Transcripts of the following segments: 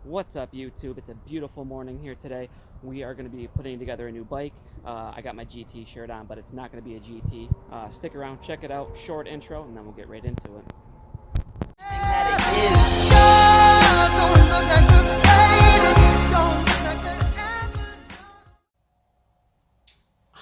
What's up, YouTube? It's a beautiful morning here today. We are going to be putting together a new bike. I got my GT shirt on, but it's not going to be a GT. Stick around, check it out. Short intro, and then we'll get right into it.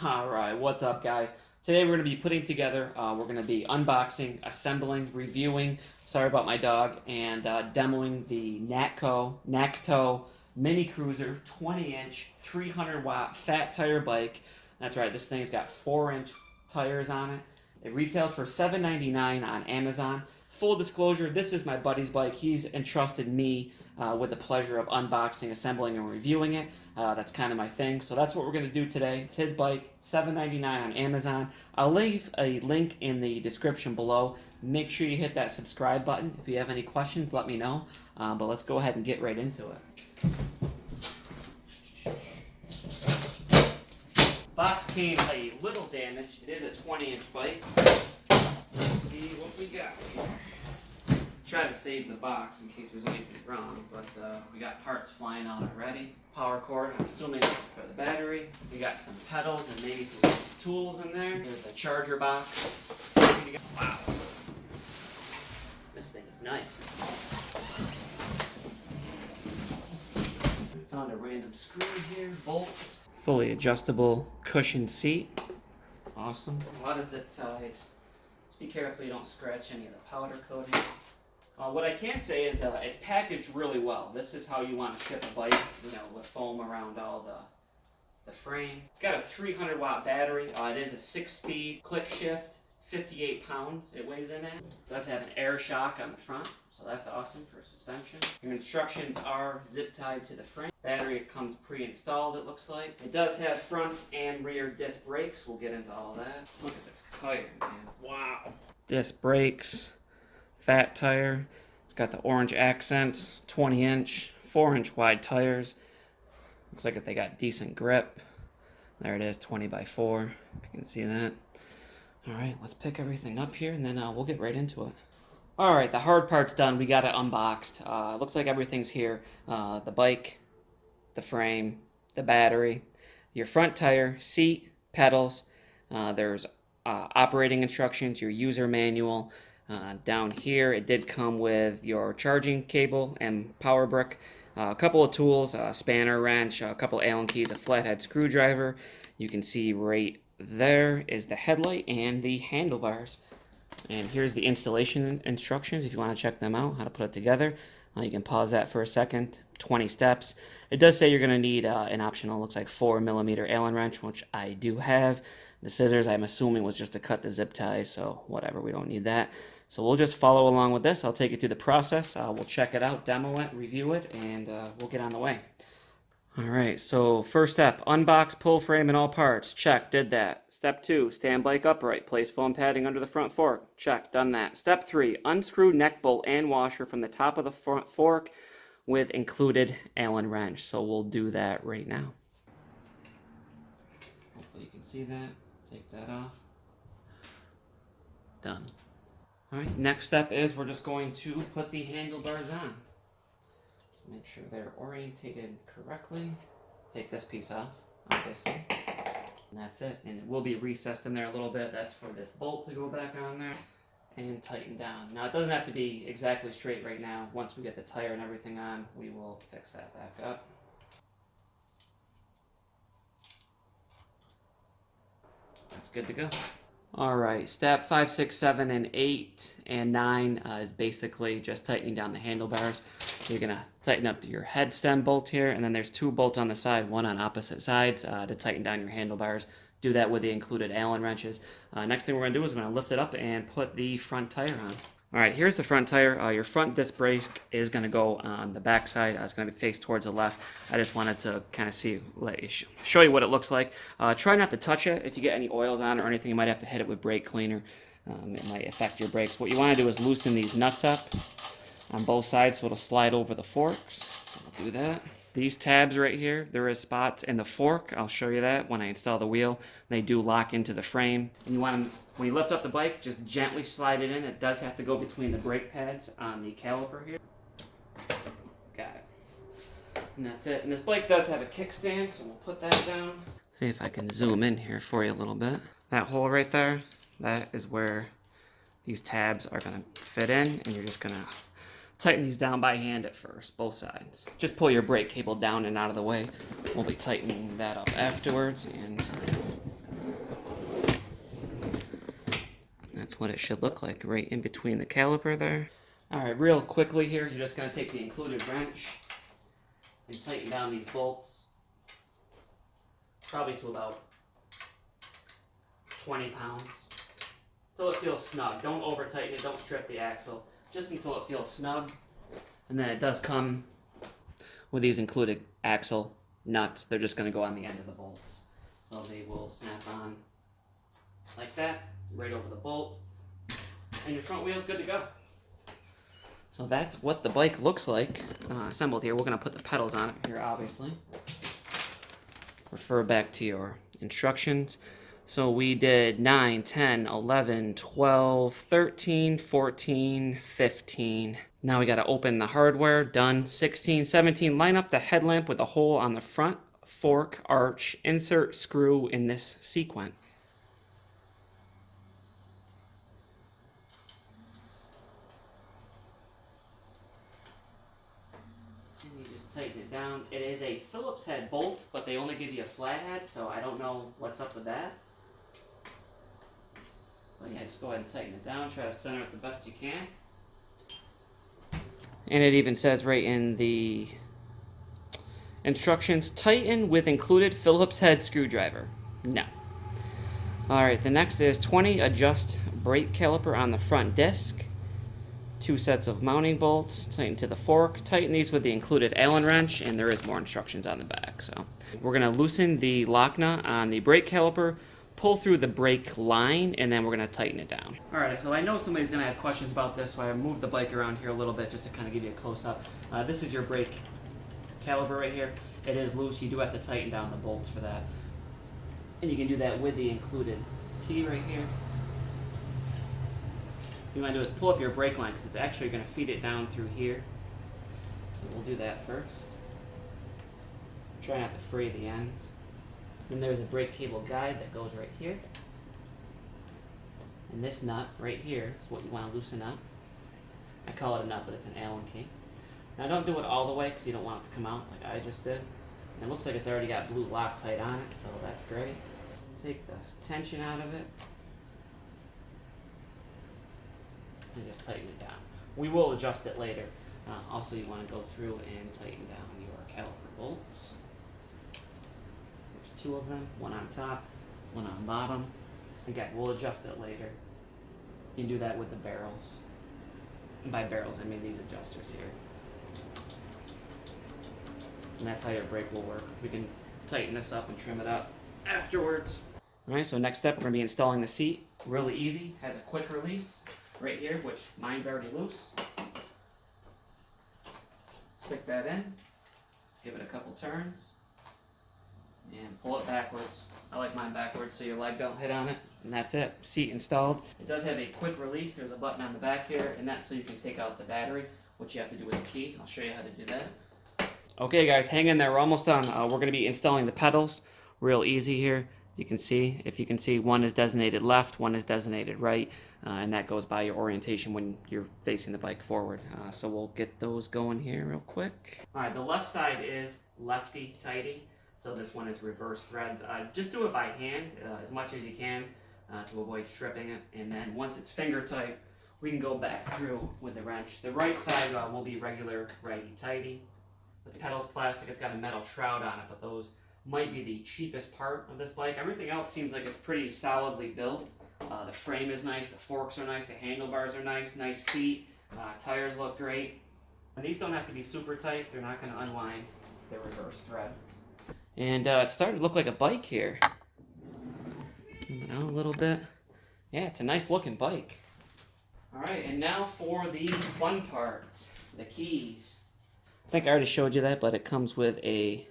Alright, what's up, guys? Today we're going to be putting together, we're going to be unboxing, assembling, reviewing, sorry about my dog, and demoing the Nakto Mini Cruiser 20-inch, 300-watt fat tire bike. That's right, this thing's got 4-inch tires on it. It retails for $7.99 on Amazon. Full disclosure, this is my buddy's bike. He's entrusted me with the pleasure of unboxing, assembling, and reviewing it. That's kind of my thing. So that's what we're going to do today. It's his bike, $7.99 on Amazon. I'll leave a link in the description below. Make sure you hit that subscribe button. If you have any questions, let me know. But let's go ahead and get right into it. Box came a little damaged. It is a 20-inch bike. Let's see what we got here. Try to save the box in case there's anything wrong, but we got parts flying out already. Power cord, I'm assuming for the battery. We got some pedals and maybe some tools in there. There's the charger box. Wow. This thing is nice. Found a random screw here, bolts. Fully adjustable cushion seat. Awesome. A lot of zip ties. Just be careful you don't scratch any of the powder coating. What I can say is it's packaged really well. This is how you want to ship a bike, with foam around all the frame. It's got a 300-watt battery. It is a 6-speed click shift, 58 pounds it weighs in it. It does have an air shock on the front, so that's awesome for suspension. Your instructions are zip tied to the frame. Battery comes pre-installed, it looks like. It does have front and rear disc brakes. We'll get into all that. Look at this tire, man. Wow. Disc brakes. Fat tire. It's got the orange accents, 20-inch, 4-inch wide tires. Looks like they got decent grip. There it is, 20x4, if you can see that. Alright, let's pick everything up here and then we'll get right into it. Alright, the hard part's done. We got it unboxed. Looks like everything's here. The bike, the frame, the battery, your front tire, seat, pedals. There's operating instructions, your user manual. Down here it did come with your charging cable and power brick, a couple of tools, a spanner wrench, a couple Allen keys, a flathead screwdriver. You can see right there is the headlight and the handlebars. And here's the installation instructions if you want to check them out, how to put it together. You can pause that for a second. 20 steps. It does say you're going to need an optional, looks like 4mm Allen wrench, which I do have. The scissors, I'm assuming, was just to cut the zip ties, so whatever, we don't need that. So we'll just follow along with this. I'll take you through the process. We'll check it out, demo it, review it, and we'll get on the way. Alright, so first step, unbox, pull frame, and all parts. Check, did that. Step 2, stand bike upright. Place foam padding under the front fork. Check, done that. Step 3, unscrew neck bolt and washer from the top of the front fork with included Allen wrench. So we'll do that right now. Hopefully you can see that. Take that off. Done. Alright, next step is we're just going to put the handlebars on. Make sure they're orientated correctly. Take this piece off, obviously. And that's it. And it will be recessed in there a little bit. That's for this bolt to go back on there and tighten down. Now, it doesn't have to be exactly straight right now. Once we get the tire and everything on, we will fix that back up. That's good to go. Alright, step 5, 6, 7, and 8, and 9 is basically just tightening down the handlebars. You're going to tighten up your head stem bolt here, and then there's 2 bolts on the side, one on opposite sides to tighten down your handlebars. Do that with the included Allen wrenches. Next thing we're going to do is we're going to lift it up and put the front tire on. Alright, here's the front tire. Your front disc brake is going to go on the back side. It's going to be faced towards the left. I just wanted to kind of show you what it looks like. Try not to touch it. If you get any oils on it or anything, you might have to hit it with brake cleaner. It might affect your brakes. What you want to do is loosen these nuts up on both sides so it'll slide over the forks. So we'll do that. These tabs right here, there is spots in the fork. I'll show you that when I install the wheel. They do lock into the frame. And you want them, when you lift up the bike, just gently slide it in. It does have to go between the brake pads on the caliper here. Got it. And that's it. And this bike does have a kickstand, so we'll put that down. See if I can zoom in here for you a little bit. That hole right there, that is where these tabs are going to fit in, and you're just going to tighten these down by hand at first, both sides. Just pull your brake cable down and out of the way. We'll be tightening that up afterwards, and that's what it should look like, right in between the caliper there. Alright, real quickly here, you're just going to take the included wrench and tighten down these bolts, probably to about 20 pounds, until it feels snug. Don't over tighten it, don't strip the axle, just until it feels snug. And then it does come with these included axle nuts. They're just going to go on the end of the bolts, so they will snap on like that, right over the bolt, and your front wheel's good to go. So that's what the bike looks like assembled here. We're going to put the pedals on it here, obviously. Refer back to your instructions. So we did 9, 10, 11, 12, 13, 14, 15. Now we got to open the hardware. Done. 16, 17. Line up the headlamp with a hole on the front fork arch. Insert screw in this sequence. And you just tighten it down. It is a Phillips head bolt, but they only give you a flat head, so I don't know what's up with that. But yeah, just go ahead and tighten it down. Try to center it the best you can. And it even says right in the instructions, tighten with included Phillips head screwdriver. No. Alright, the next is 20, adjust brake caliper on the front disc. 2 sets of mounting bolts, tighten to the fork. Tighten these with the included Allen wrench, and there is more instructions on the back. So we're going to loosen the lock nut on the brake caliper, pull through the brake line, and then we're going to tighten it down. Alright, so I know somebody's going to have questions about this, so I moved the bike around here a little bit just to kind of give you a close-up. This is your brake caliper right here. It is loose. You do have to tighten down the bolts for that. And you can do that with the included key right here. What you want to do is pull up your brake line, because it's actually going to feed it down through here. So we'll do that first. Try not to fray the ends. Then there's a brake cable guide that goes right here. And this nut right here is what you want to loosen up. I call it a nut, but it's an Allen key. Now don't do it all the way, because you don't want it to come out like I just did. And it looks like it's already got blue Loctite on it, so that's great. Take the tension out of it. And just tighten it down. We will adjust it later. Also, you want to go through and tighten down your caliper bolts. There's 2 of them, one on top, one on bottom. Again, we'll adjust it later. You can do that with the barrels. And by barrels, I mean these adjusters here. And that's how your brake will work. We can tighten this up and trim it up afterwards. Alright, so next step, we're going to be installing the seat. Really easy, has a quick release right here, which mine's already loose. Stick that in, give it a couple turns, and pull it backwards. I like mine backwards so your leg don't hit on it, and that's it. Seat installed. It does have a quick release. There's a button on the back here, and that's so you can take out the battery, which you have to do with a key. I'll show you how to do that. Okay guys, hang in there, we're almost done. We're going to be installing the pedals. Real easy here. You can see, if you can see, one is designated left, one is designated right, and that goes by your orientation when you're facing the bike forward. So we'll get those going here real quick. Alright, the left side is lefty-tighty, so this one is reverse threads. Just do it by hand as much as you can to avoid stripping it, and then once it's finger tight, we can go back through with the wrench. The right side will be regular righty-tighty. The pedal's plastic, it's got a metal shroud on it, but those might be the cheapest part of this bike. Everything else seems like it's pretty solidly built. The frame is nice, the forks are nice, the handlebars are nice, nice seat, tires look great. And these don't have to be super tight, they're not going to unwind the reverse thread. And it's starting to look like a bike here. Zoom it out a little bit. Yeah, it's a nice looking bike. Alright, and now for the fun part, the keys. I think I already showed you that, but it comes with a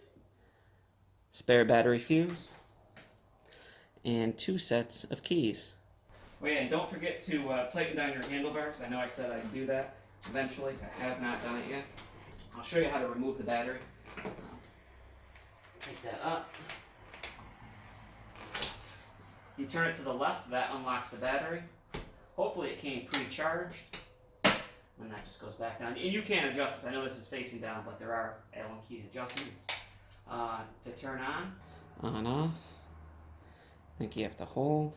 spare battery fuse and 2 sets of keys. Oh yeah, and don't forget to tighten down your handlebars. I know I said I'd do that eventually. I have not done it yet. I'll show you how to remove the battery. Take that up. You turn it to the left, that unlocks the battery. Hopefully it came pre-charged. And that just goes back down. And you can adjust this. I know this is facing down, but there are Allen key adjustments to turn on. On, off. I think you have to hold.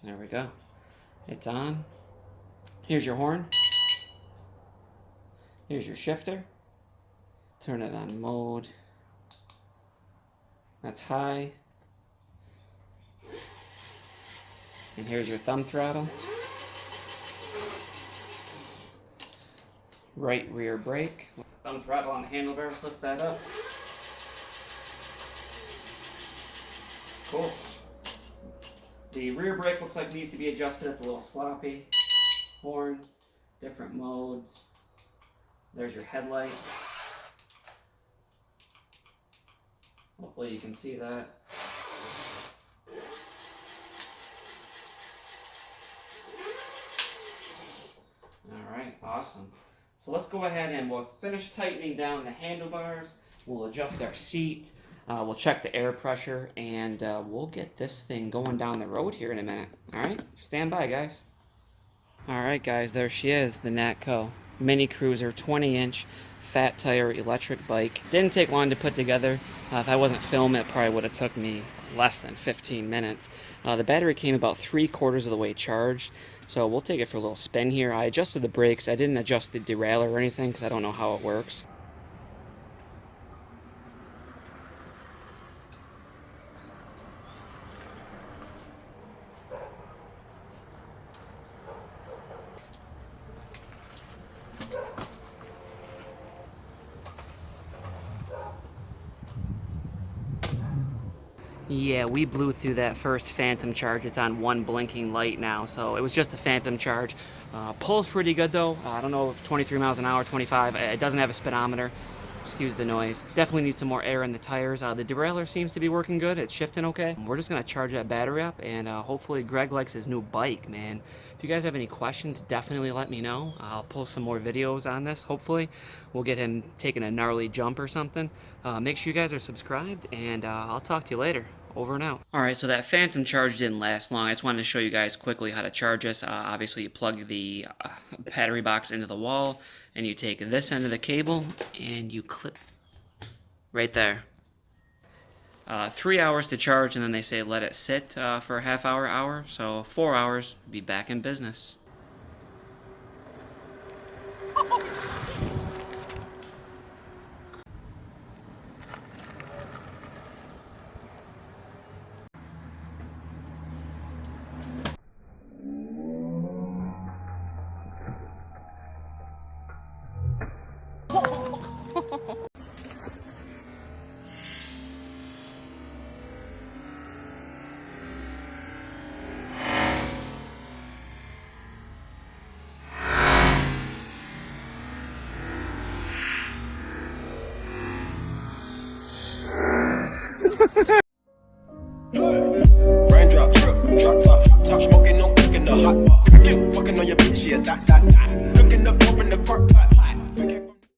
There we go. It's on. Here's your horn. Here's your shifter. Turn it on mode. That's high. And here's your thumb throttle. Right rear brake. Thumb throttle on the handlebars, lift that up. Cool. The rear brake looks like it needs to be adjusted. It's a little sloppy. Horn, different modes. There's your headlight. Hopefully you can see that. Alright, awesome. So let's go ahead and we'll finish tightening down the handlebars. We'll adjust our seat. We'll check the air pressure, and we'll get this thing going down the road here in a minute. Alright, stand by, guys. Alright, guys, there she is, the Nakto Mini Cruiser 20-inch fat tire electric bike. Didn't take long to put together. If I wasn't filming, it probably would have took me less than 15 minutes. The battery came about 3/4 of the way charged, so we'll take it for a little spin here. I adjusted the brakes. I didn't adjust the derailleur or anything because I don't know how it works. Yeah, we blew through that first phantom charge. It's on one blinking light now, so it was just a phantom charge. Pulls pretty good though. I don't know, 23 miles an hour, 25. It doesn't have a speedometer. Excuse the noise. Definitely needs some more air in the tires. The derailleur seems to be working good. It's shifting okay. We're just gonna charge that battery up, and hopefully Greg likes his new bike, man. If you guys have any questions, definitely let me know. I'll post some more videos on this. Hopefully we'll get him taking a gnarly jump or something. Make sure you guys are subscribed, and I'll talk to you later. Over and out. Alright, so that phantom charge didn't last long. I just wanted to show you guys quickly how to charge this. Obviously, you plug the battery box into the wall, and you take this end of the cable, and you clip right there. 3 hours to charge, and then they say let it sit for a half hour, so 4 hours, be back in business. Raindrop, drop top, smoking, no cooking the hot pot. Fucking on your bitch, yeah, that. Looking up, open the park pot.